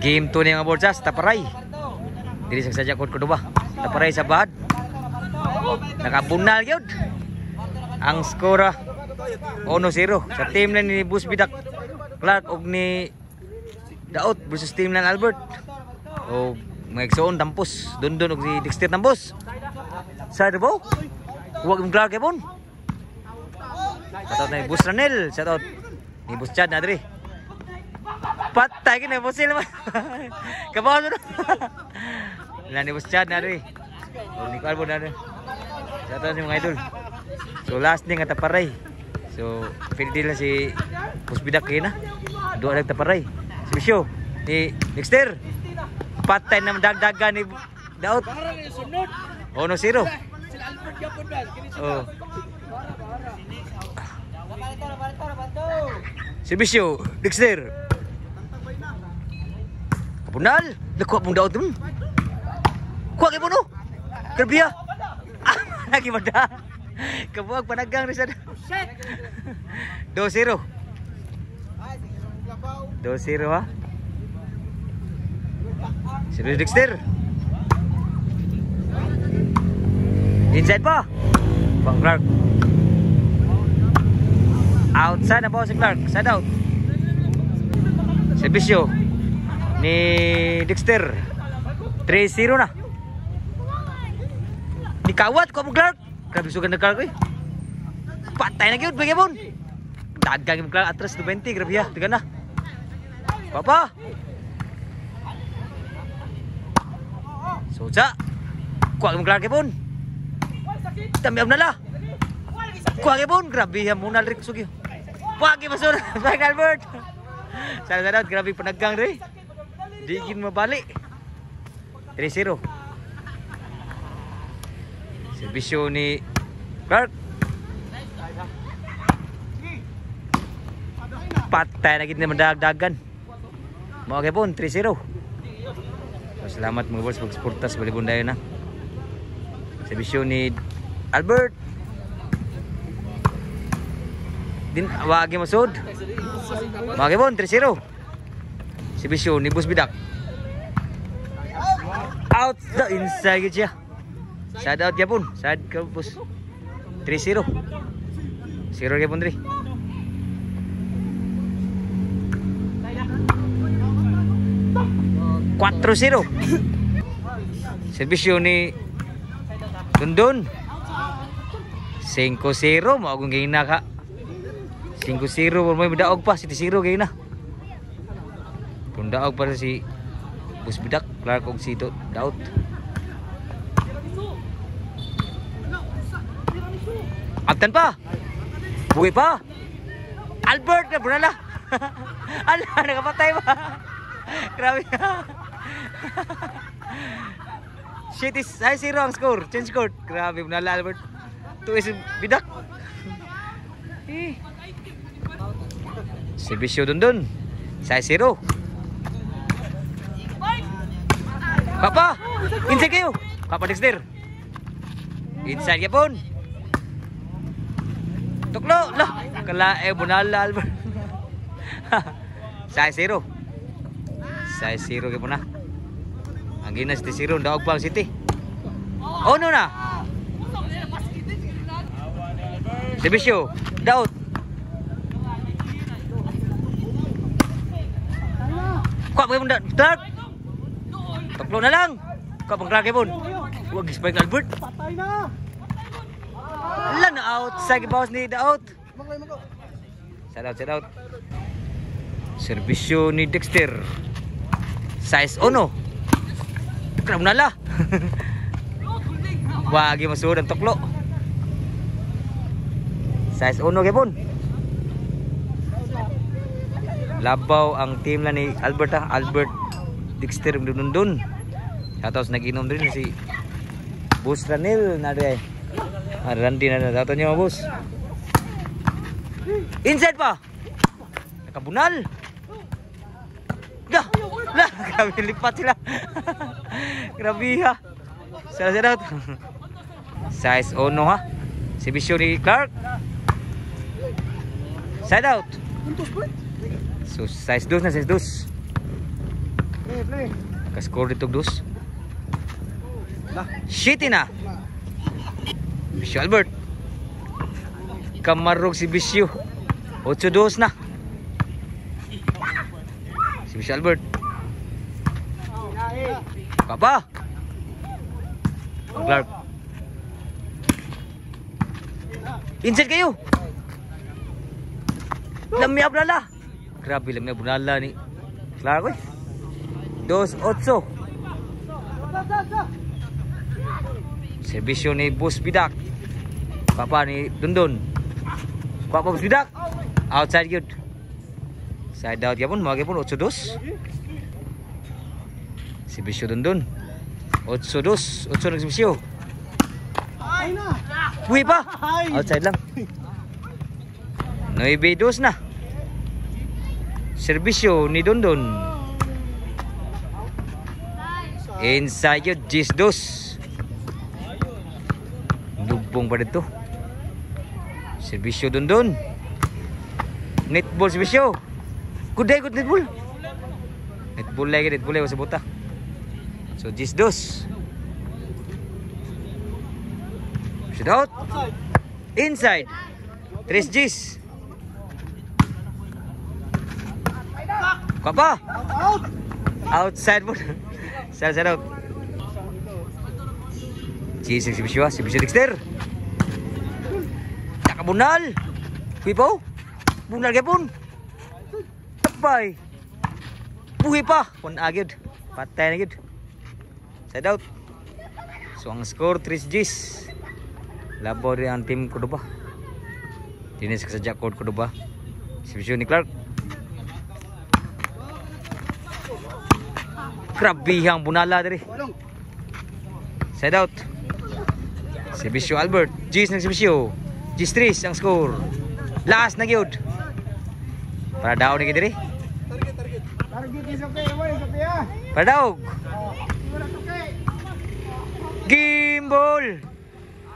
Game 2 ni nga Borsas, taparay. Diri sa sadya kod ba? Taparay sa bahad. Nakabunal gyud. Ang skora 1-0 sa team na ni Bus Bidak Clark og ni Daot versus team ng Albert. O mga igsoon tampos, Dundon og si Dexter tampos. Sa Davao. Huwag mong Clark yapon. Shoutout na ni Bus Ranel, shoutout ni Bus Chad na diri. Patay kina Busil man. Kabaw mo. Wala ni Bus Chad na diri. O ni Carbo na diri. Shoutout ni mga idol. So last ni nga taparay. So pwede lang si Bus Bidak kina. Dua lang taparay. Si Bisyo ni Dexter. Patay na dagdagan ni Daot. 1-0. Oh. Si Bisyo, Dexter. Kapunal, nakuha mong Daot mo. Kuha kayo mo no? Karbiya. Lagi mada. Kabuag panagang rin sa 2-0. 2-0 ha. Si Dexter. Inside pa. Bang Clark. Outside na po si Clark. Side out. Servisyo ni Dexter. 3-0 na. Nikawat ko mo Clark. Grabe sugan na Clark eh. Patay na gyud bigay mon. Dagang mo Clark atras 20. Grabe ya. Tiga na. Papa. Soja. Kuha mo Clark pun. Dami am nala. Kuha pun. Grabe ya muna rik sugi. Pagi masuk. Baik Albert. Salah grabe panagang rin. Digin mabalik. 3-0. Servisyo ni Clark. Patay na gid na madagdagan. Mao kay pun 3-0. So, salamat mga boss pagsuporta sa Balibon dayon na. Servisyo ni Albert. Din wagi masud. Wagi pun 3-0. Servisyo ni Bus Bidak. Out the inside siya. Side out ya pun. Side ke Bus. 3-0. 0 ya pun 3. Quatro 0. Servisyo ni Dundon. 5-0 mao kung gina ka. 5-0 may daog pa 7-0 gina. Kung daog pa si Bus Bidak Clark og si Daot. Aptan pa. Buwi pa. Albert na bunala. Ala nakapatay pa. Grabe. Shit is high 0 ang score. Change score. Grabe bunala Albert. 2 is Bidak. Servisyo Dundon. High 0. Papa, inside kayo. Papa Dexter. Inside ya pun. Tuklo lah. Kalae bunala Albert. Size 0. Size 0 kay puna. Ang ginas ti 0 daog pa ang City. Oh no na. Servisyo Daot. Kuha mo muna Clark. Tuklo na lang. Kuha pang Clark pun. Huwag spike Albert. Patay na. Ala na outside boss ni Daot. Shout out. Servisyo ni Dexter. Size 1. Kram nala. Wagi masud ang tuklo. Size 1 kay pun. Labaw ang team la ni Albert ha. Albert Dexter Dundon. Tapos nag-inom din si Bus Ranel na rin. Randy na dato niyo boss. Inside pa. Nakabunal. Dah. Lah, grabe lipat sila. Grabe ha. Salah. Size 1 ha. Servisyo ni Clark. Side out. So size 2 na size 2. Ka-score dito dos. Shitty na. Bisyo Albert. Kamarog si Bisyo. 8-2 na. Si Bisyo Albert. Papa. Clark. Inside kayo. Lamia bunala. Grabe lamia bunala ni Clark oy. 2-8. Serbisyo ni Bus Bidak. Papa ni Dundun. Papa Bus Bidak. Outside good. Side out ya pun, mau pun 8-2. Serbisyo Dundun. 8-2. 8 ng serbisyo. Wih pa. Outside lang. 9-2 na. Serbisyo ni Dundun. Inside yun, 10-2. Lubong pa dito. Serbisyo Dundun. Netball serbisyo. Good day, good netball. Netball lagi sa buta. So 10-2. Shoot out. Inside. 3 Gs. Kapa. Outside mo. Side out. Gs si Dexter. Nakabunal. Pipo. Bunal gapon. Tapay. Buhi pa. Pun agad. Patay na gid. Side out. So ang score 3 Gs. Labor ang tim Cordoba. Dinis sa Jack Cordoba. Serbisyo ni Clark. Krabihang bunala diri. Side out. Serbisyo Albert. G's ng serbisyo. G's 3 ang score. Last na gyud. Para daw ni diri. Target is okay, okay. Para daw. Game ball.